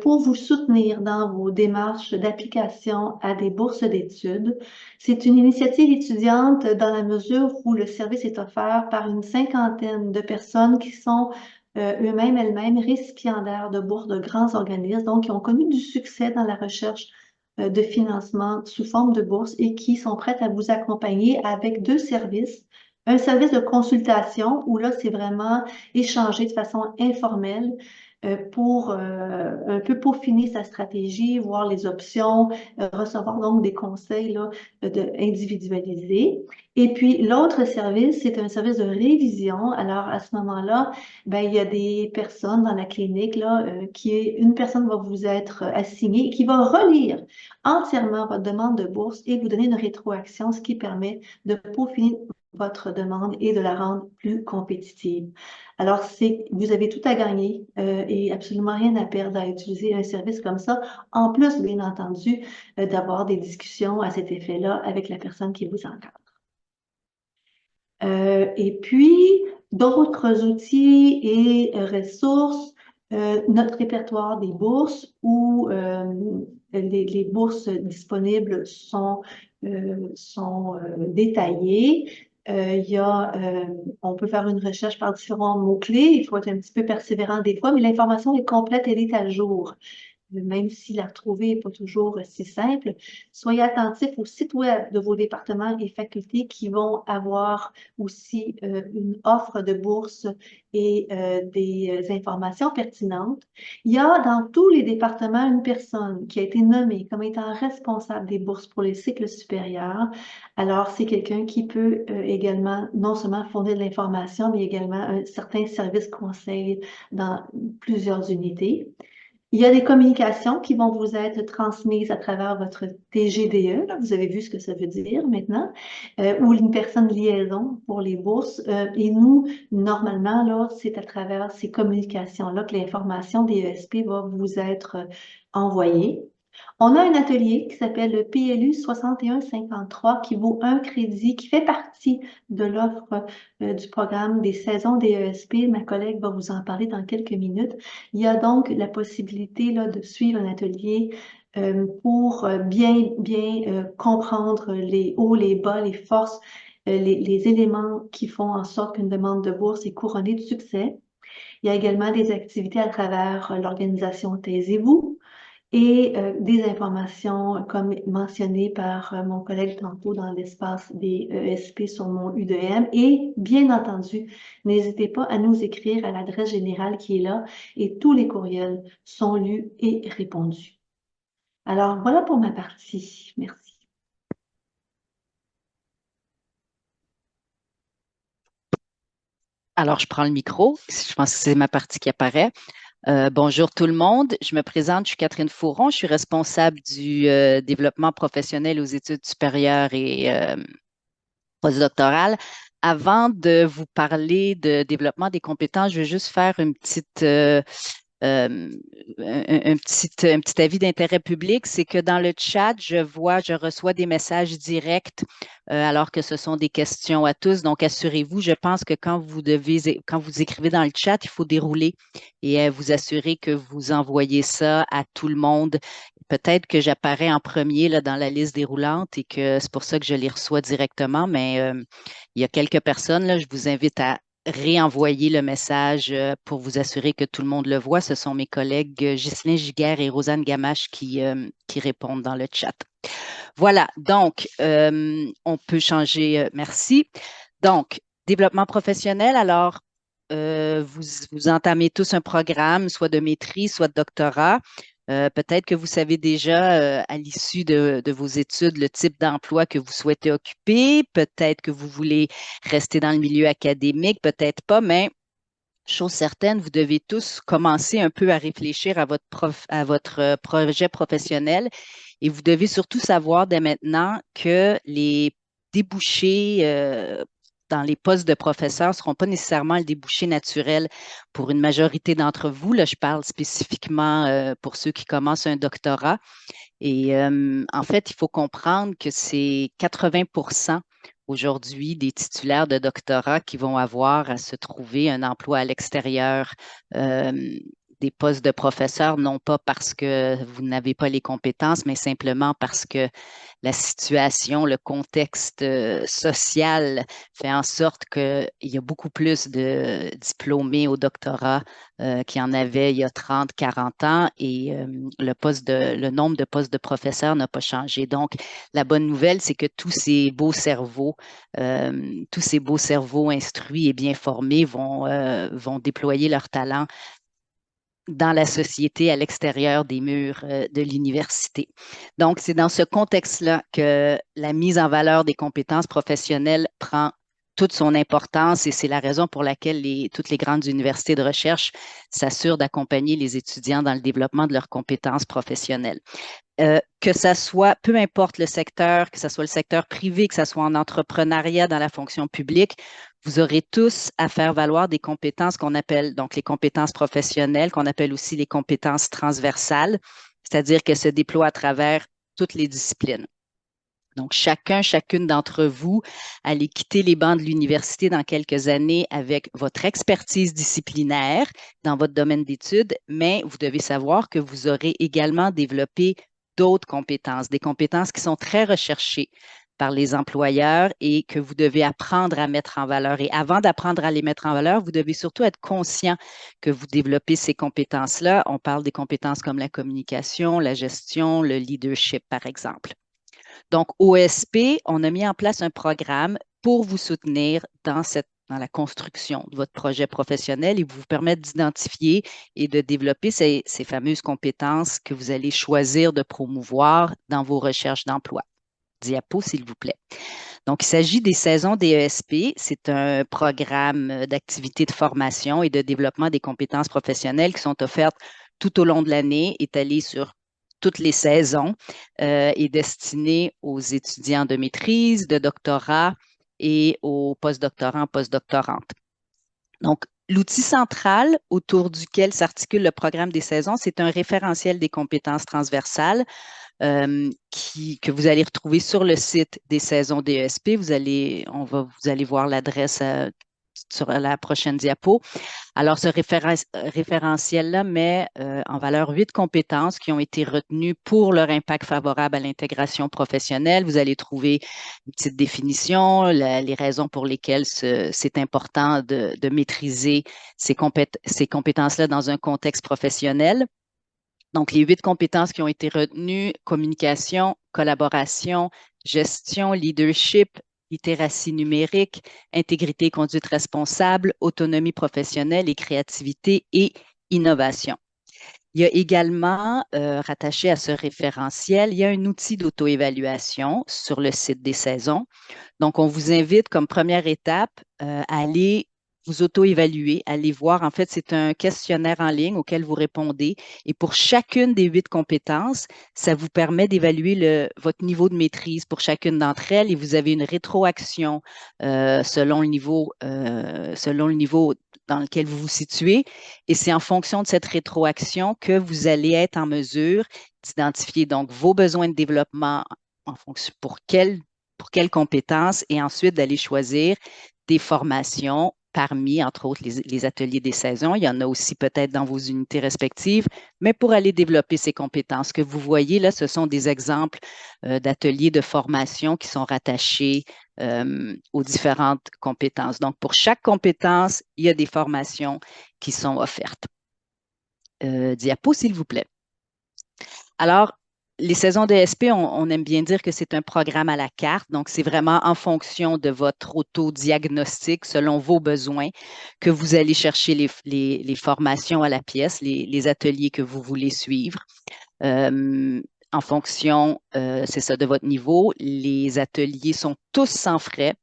pour vous soutenir dans vos démarches d'application à des bourses d'études. C'est une initiative étudiante dans la mesure où le service est offert par une cinquantaine de personnes qui sont elles-mêmes récipiendaires de bourses de grands organismes, donc qui ont connu du succès dans la recherche de financement sous forme de bourse et qui sont prêtes à vous accompagner avec deux services. Un service de consultation où là, c'est vraiment échanger de façon informelle pour un peu peaufiner sa stratégie, voir les options, recevoir donc des conseils là, individualisés. Et puis, l'autre service, c'est un service de révision. Alors, à ce moment-là, ben, il y a des personnes dans la clinique, là, une personne va vous être assignée qui va relire entièrement votre demande de bourse et vous donner une rétroaction, ce qui permet de peaufiner votre demande et de la rendre plus compétitive. Alors, vous avez tout à gagner et absolument rien à perdre à utiliser un service comme ça. En plus, bien entendu, d'avoir des discussions à cet effet-là avec la personne qui vous encadre. Et puis, d'autres outils et ressources, notre répertoire des bourses où les bourses disponibles sont détaillées. On peut faire une recherche par différents mots-clés. Il faut être un petit peu persévérant des fois, mais l'information est complète, elle est à jour. Même si la retrouver n'est pas toujours si simple, soyez attentifs au site web de vos départements et facultés qui vont avoir aussi une offre de bourse et des informations pertinentes. Il y a dans tous les départements une personne qui a été nommée comme étant responsable des bourses pour les cycles supérieurs. Alors, c'est quelqu'un qui peut également non seulement fournir de l'information, mais également un certain service conseil dans plusieurs unités. Il y a des communications qui vont vous être transmises à travers votre TGDE. Là, vous avez vu ce que ça veut dire maintenant, ou une personne liaison pour les bourses. Et nous, normalement, là, c'est à travers ces communications-là que l'information des ESP va vous être envoyée. On a un atelier qui s'appelle le PLU 6153 qui vaut un crédit, qui fait partie de l'offre du programme des saisons des ESP. Ma collègue va vous en parler dans quelques minutes. Il y a donc la possibilité là, de suivre un atelier pour bien comprendre les hauts, les bas, les forces, les éléments qui font en sorte qu'une demande de bourse est couronnée de succès. Il y a également des activités à travers l'organisation Taisez-vous et des informations comme mentionné par mon collègue tantôt dans l'espace des ESP sur mon U2M. Et bien entendu, n'hésitez pas à nous écrire à l'adresse générale qui est là et tous les courriels sont lus et répondus. Alors, voilà pour ma partie. Merci. Alors, je prends le micro. Je pense que c'est ma partie qui apparaît. Bonjour tout le monde. Je me présente, je suis Catherine Fauron. Je suis responsable du développement professionnel aux études supérieures et postdoctorales. Avant de vous parler de développement des compétences, je vais juste faire une petite un petit avis d'intérêt public, c'est que dans le chat, je reçois des messages directs alors que ce sont des questions à tous. Donc, assurez-vous, je pense que quand vous écrivez dans le chat, il faut dérouler et vous assurer que vous envoyez ça à tout le monde. Peut-être que j'apparais en premier là, dans la liste déroulante et que c'est pour ça que je les reçois directement, mais il y a quelques personnes, là, je vous invite à réenvoyer le message pour vous assurer que tout le monde le voit. Ce sont mes collègues Ghislain Giguère et Rosanne Gamache qui répondent dans le chat. Voilà, donc, on peut changer. Merci. Donc, développement professionnel. Alors, vous entamez tous un programme, soit de maîtrise, soit de doctorat. Peut-être que vous savez déjà, à l'issue de vos études, le type d'emploi que vous souhaitez occuper. Peut-être que vous voulez rester dans le milieu académique, peut-être pas, mais chose certaine, vous devez tous commencer un peu à réfléchir à votre projet professionnel et vous devez surtout savoir dès maintenant que les débouchés dans les postes de professeurs ne seront pas nécessairement le débouché naturel pour une majorité d'entre vous. Là, je parle spécifiquement pour ceux qui commencent un doctorat. Et en fait, il faut comprendre que c'est 80% aujourd'hui des titulaires de doctorat qui vont avoir à se trouver un emploi à l'extérieur euh, des postes de professeurs, non pas parce que vous n'avez pas les compétences, mais simplement parce que la situation, le contexte social fait en sorte qu'il y a beaucoup plus de diplômés au doctorat qu'il y en avait il y a 30, 40 ans et le nombre de postes de professeurs n'a pas changé. Donc, la bonne nouvelle, c'est que tous ces beaux cerveaux instruits et bien formés vont déployer leur talent dans la société à l'extérieur des murs de l'université. Donc, c'est dans ce contexte-là que la mise en valeur des compétences professionnelles prend toute son importance et c'est la raison pour laquelle toutes les grandes universités de recherche s'assurent d'accompagner les étudiants dans le développement de leurs compétences professionnelles. Que ça soit, peu importe le secteur, que ce soit le secteur privé, que ce soit en entrepreneuriat, dans la fonction publique, vous aurez tous à faire valoir des compétences qu'on appelle donc les compétences professionnelles, qu'on appelle aussi les compétences transversales, c'est-à-dire qu'elles se déploient à travers toutes les disciplines. Donc, chacune d'entre vous, allez quitter les bancs de l'université dans quelques années avec votre expertise disciplinaire dans votre domaine d'études, mais vous devez savoir que vous aurez également développé d'autres compétences, des compétences qui sont très recherchées par les employeurs et que vous devez apprendre à mettre en valeur. Et avant d'apprendre à les mettre en valeur, vous devez surtout être conscient que vous développez ces compétences-là. On parle des compétences comme la communication, la gestion, le leadership, par exemple. Donc, OSP, on a mis en place un programme pour vous soutenir dans la construction de votre projet professionnel et vous permettre d'identifier et de développer ces fameuses compétences que vous allez choisir de promouvoir dans vos recherches d'emploi. Diapo, s'il vous plaît. Donc, il s'agit des saisons DESP. C'est un programme d'activité de formation et de développement des compétences professionnelles qui sont offertes tout au long de l'année, étalées sur toutes les saisons et destinées aux étudiants de maîtrise, de doctorat et aux postdoctorants, postdoctorantes. Donc, l'outil central autour duquel s'articule le programme des saisons, c'est un référentiel des compétences transversales que vous allez retrouver sur le site des saisons DESP. Vous allez voir l'adresse sur la prochaine diapo. Alors, ce référentiel-là met en valeur 8 compétences qui ont été retenues pour leur impact favorable à l'intégration professionnelle. Vous allez trouver une petite définition, les raisons pour lesquelles c'est important de maîtriser ces compétences-là dans un contexte professionnel. Donc, les 8 compétences qui ont été retenues, communication, collaboration, gestion, leadership, littératie numérique, intégrité et conduite responsable, autonomie professionnelle et créativité et innovation. Il y a également, rattaché à ce référentiel, il y a un outil d'auto-évaluation sur le site des saisons. Donc, on vous invite comme première étape à aller vous auto-évaluer, allez voir. En fait, c'est un questionnaire en ligne auquel vous répondez. Et pour chacune des 8 compétences, ça vous permet d'évaluer votre niveau de maîtrise pour chacune d'entre elles et vous avez une rétroaction selon le niveau dans lequel vous vous situez. Et c'est en fonction de cette rétroaction que vous allez être en mesure d'identifier donc vos besoins de développement en fonction pour quelles compétences et ensuite d'aller choisir des formations parmi, entre autres, les ateliers des saisons. Il y en a aussi peut-être dans vos unités respectives, mais pour aller développer ces compétences. Ce que vous voyez là, ce sont des exemples d'ateliers de formation qui sont rattachés aux différentes compétences. Donc, pour chaque compétence, il y a des formations qui sont offertes. Diapo, s'il vous plaît. Alors, les saisons de SP, on aime bien dire que c'est un programme à la carte. Donc, c'est vraiment en fonction de votre autodiagnostic, selon vos besoins, que vous allez chercher les formations à la pièce, les ateliers que vous voulez suivre. Euh, En fonction, c'est ça, de votre niveau. Les ateliers sont tous sans frais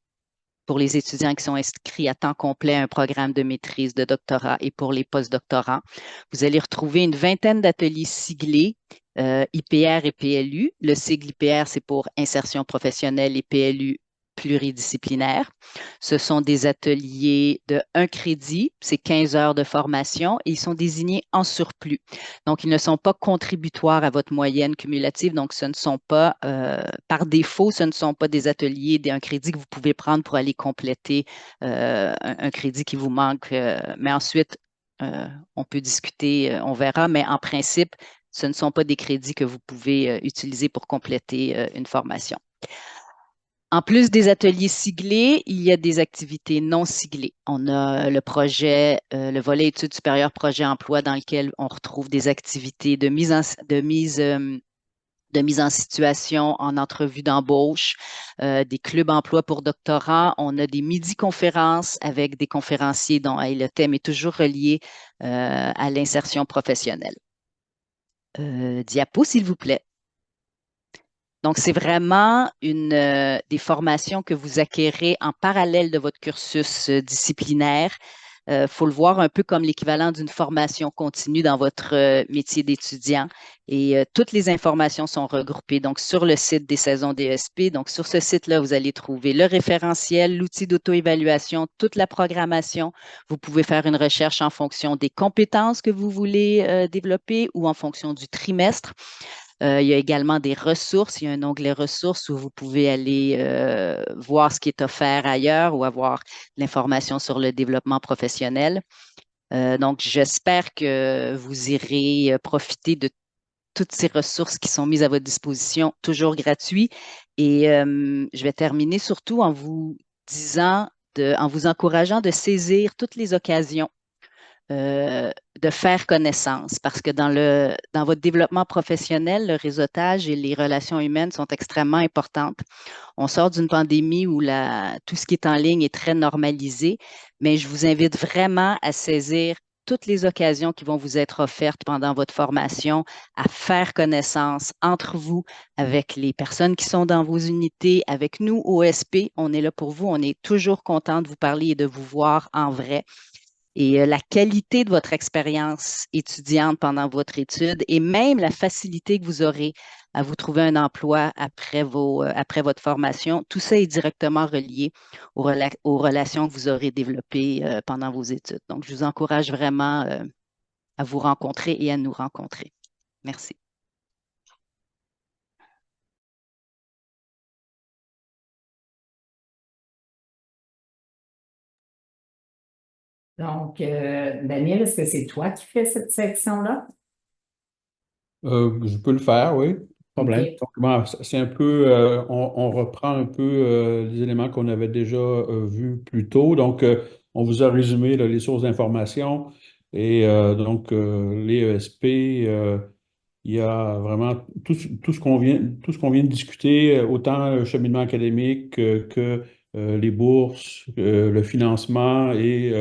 pour les étudiants qui sont inscrits à temps complet à un programme de maîtrise, de doctorat et pour les postdoctorants. Vous allez retrouver une vingtaine d'ateliers siglés, IPR et PLU. Le sigle IPR, c'est pour insertion professionnelle et PLU pluridisciplinaire. Ce sont des ateliers de 1 crédit, c'est 15 heures de formation et ils sont désignés en surplus. Donc, ils ne sont pas contributoires à votre moyenne cumulative. Donc, ce ne sont pas, par défaut, ce ne sont pas des ateliers, un crédit que vous pouvez prendre pour aller compléter un crédit qui vous manque. Mais ensuite, on peut discuter, on verra, mais en principe, ce ne sont pas des crédits que vous pouvez utiliser pour compléter une formation. En plus des ateliers siglés, il y a des activités non siglées. On a le projet, le volet études supérieures, projet emploi, dans lequel on retrouve des activités de mise en situation, en entrevue d'embauche, des clubs emploi pour doctorants. On a des midi-conférences avec des conférenciers dont le thème est toujours relié à l'insertion professionnelle. Diapo, s'il vous plaît. Donc, c'est vraiment des formations que vous acquérez en parallèle de votre cursus disciplinaire. Il faut le voir un peu comme l'équivalent d'une formation continue dans votre métier d'étudiant. Et toutes les informations sont regroupées donc sur le site des saisons DESP. Donc, sur ce site-là, vous allez trouver le référentiel, l'outil d'auto-évaluation, toute la programmation. Vous pouvez faire une recherche en fonction des compétences que vous voulez développer ou en fonction du trimestre. Il y a également des ressources. Il y a un onglet ressources où vous pouvez aller voir ce qui est offert ailleurs ou avoir l'information sur le développement professionnel. Donc, j'espère que vous irez profiter de toutes ces ressources qui sont mises à votre disposition, toujours gratuits. Et je vais terminer surtout en vous disant, en vous encourageant de saisir toutes les occasions de faire connaissance parce que dans votre développement professionnel, le réseautage et les relations humaines sont extrêmement importantes. On sort d'une pandémie où tout ce qui est en ligne est très normalisé, mais je vous invite vraiment à saisir toutes les occasions qui vont vous être offertes pendant votre formation, à faire connaissance entre vous, avec les personnes qui sont dans vos unités, avec nous, OSP. On est là pour vous. On est toujours content de vous parler et de vous voir en vrai et la qualité de votre expérience étudiante pendant votre étude et même la facilité que vous aurez à vous trouver un emploi après votre formation, tout ça est directement relié aux relations que vous aurez développées pendant vos études. Donc, je vous encourage vraiment à vous rencontrer et à nous rencontrer. Merci. Donc, Daniel, est-ce que c'est toi qui fais cette section-là? Je peux le faire, oui, pas de problème. OK. Donc, bon, c'est un peu, on reprend un peu les éléments qu'on avait déjà vus plus tôt. Donc, on vous a résumé là, les sources d'information et donc les ESP. Il y a vraiment tout ce qu'on vient de discuter, autant le cheminement académique que les bourses, le financement et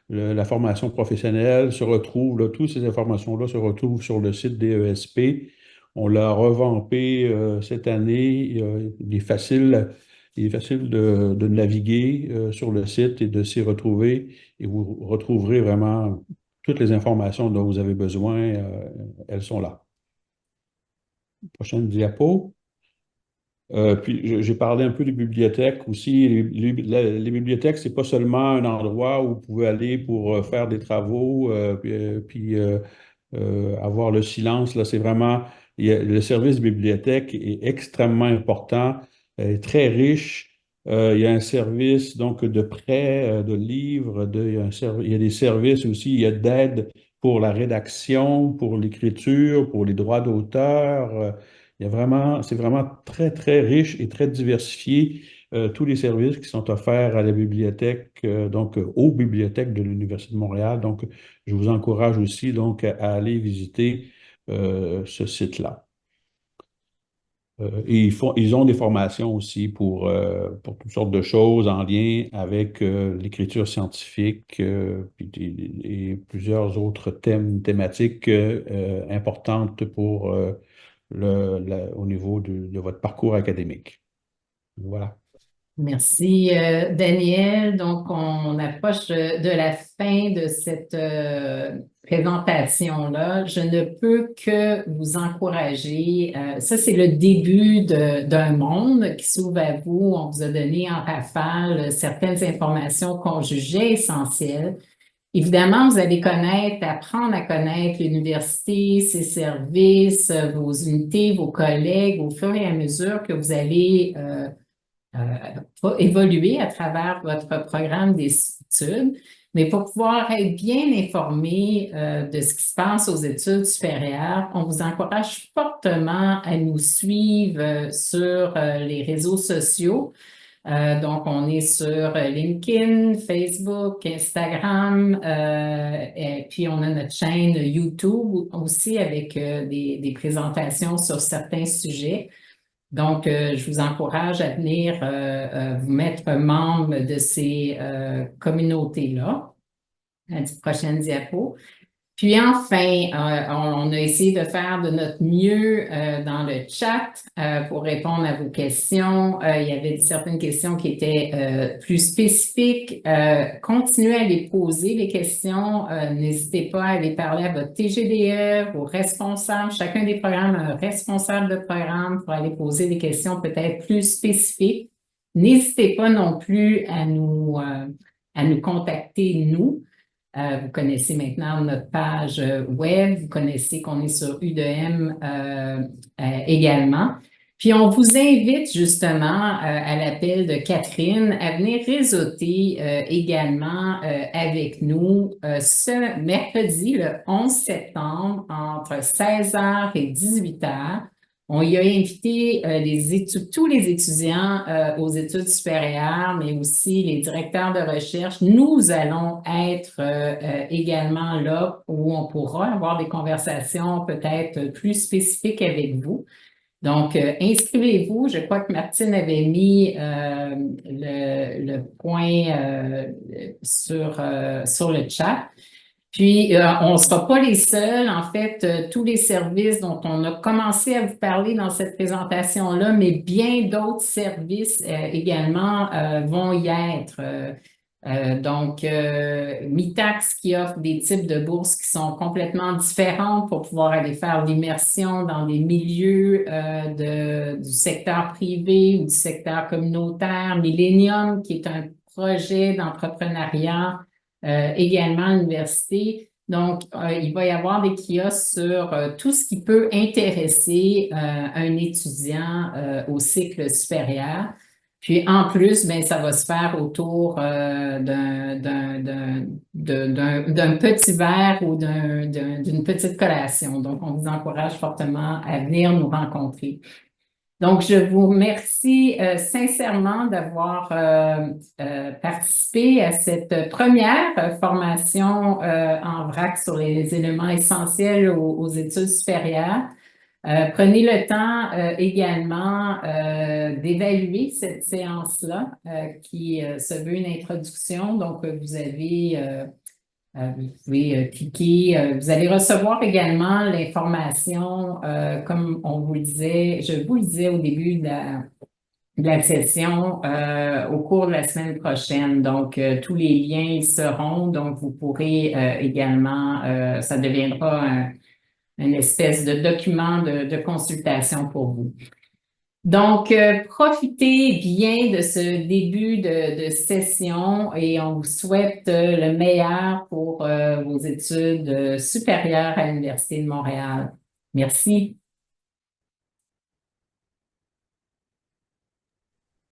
la formation professionnelle se retrouvent, là, toutes ces informations-là se retrouvent sur le site des ESP. On l'a revampé cette année. Il est facile de naviguer sur le site et de s'y retrouver et vous retrouverez vraiment toutes les informations dont vous avez besoin. Elles sont là. Prochaine diapo. Puis j'ai parlé un peu des bibliothèques aussi. Les bibliothèques, c'est pas seulement un endroit où vous pouvez aller pour faire des travaux puis avoir le silence. Là, c'est vraiment le service de bibliothèque est extrêmement important, très riche. Il y a un service donc de prêt de livres, il y a des services aussi, il y a d'aide pour la rédaction, pour l'écriture, pour les droits d'auteur. C'est vraiment très, très riche et très diversifié, tous les services qui sont offerts à la bibliothèque, donc aux bibliothèques de l'Université de Montréal. Donc, je vous encourage aussi donc à aller visiter ce site-là. Et ils ont des formations aussi pour toutes sortes de choses en lien avec l'écriture scientifique et plusieurs autres thématiques importantes pour au niveau de votre parcours académique. Voilà. Merci, Daniel. Donc, on approche de la fin de cette présentation-là. Je ne peux que vous encourager. Ça, c'est le début d'un monde qui s'ouvre à vous. On vous a donné en rafale certaines informations qu'on jugeait essentielles. Évidemment, vous allez apprendre à connaître l'université, ses services, vos unités, vos collègues au fur et à mesure que vous allez évoluer à travers votre programme d'études, mais pour pouvoir être bien informé de ce qui se passe aux études supérieures, on vous encourage fortement à nous suivre sur les réseaux sociaux. Donc, on est sur LinkedIn, Facebook, Instagram, et puis on a notre chaîne YouTube aussi avec des présentations sur certains sujets. Donc, je vous encourage à venir vous mettre membre de ces communautés-là. À la prochaine diapo. Puis enfin, on a essayé de faire de notre mieux dans le chat pour répondre à vos questions. Il y avait certaines questions qui étaient plus spécifiques. Continuez à les poser, les questions. N'hésitez pas à aller parler à votre TGDE, aux responsables. Chacun des programmes a un responsable de programme pour aller poser des questions peut-être plus spécifiques. N'hésitez pas non plus à nous contacter, nous. Vous connaissez maintenant notre page web, vous connaissez qu'on est sur U2M également. Puis on vous invite justement à l'appel de Catherine à venir réseauter également avec nous ce mercredi, le 11 septembre, entre 16h et 18h. On y a invité tous les étudiants aux études supérieures, mais aussi les directeurs de recherche. Nous allons être également là où on pourra avoir des conversations peut-être plus spécifiques avec vous. Donc, inscrivez-vous. Je crois que Martine avait mis le point sur le chat. Puis, on ne sera pas les seuls. En fait, tous les services dont on a commencé à vous parler dans cette présentation-là, mais bien d'autres services également vont y être. Donc, Mitax qui offre des types de bourses qui sont complètement différentes pour pouvoir aller faire l'immersion dans des milieux du secteur privé ou du secteur communautaire. Millennium qui est un projet d'entrepreneuriat également à l'université. Donc, il va y avoir des kiosques sur tout ce qui peut intéresser un étudiant au cycle supérieur. Puis, en plus, ben, ça va se faire autour d'un petit verre ou d'une petite collation. Donc, on vous encourage fortement à venir nous rencontrer. Donc, je vous remercie sincèrement d'avoir participé à cette première formation en vrac sur les éléments essentiels aux études supérieures. Prenez le temps également d'évaluer cette séance-là qui se veut une introduction. Donc, vous pouvez cliquer. Vous allez recevoir également l'information, comme on vous le disait, je vous le disais au début de la session, au cours de la semaine prochaine. Donc, tous les liens y seront. Donc, vous pourrez également, ça deviendra une espèce de document de consultation pour vous. Donc, profitez bien de ce début de session et on vous souhaite le meilleur pour vos études supérieures à l'Université de Montréal. Merci.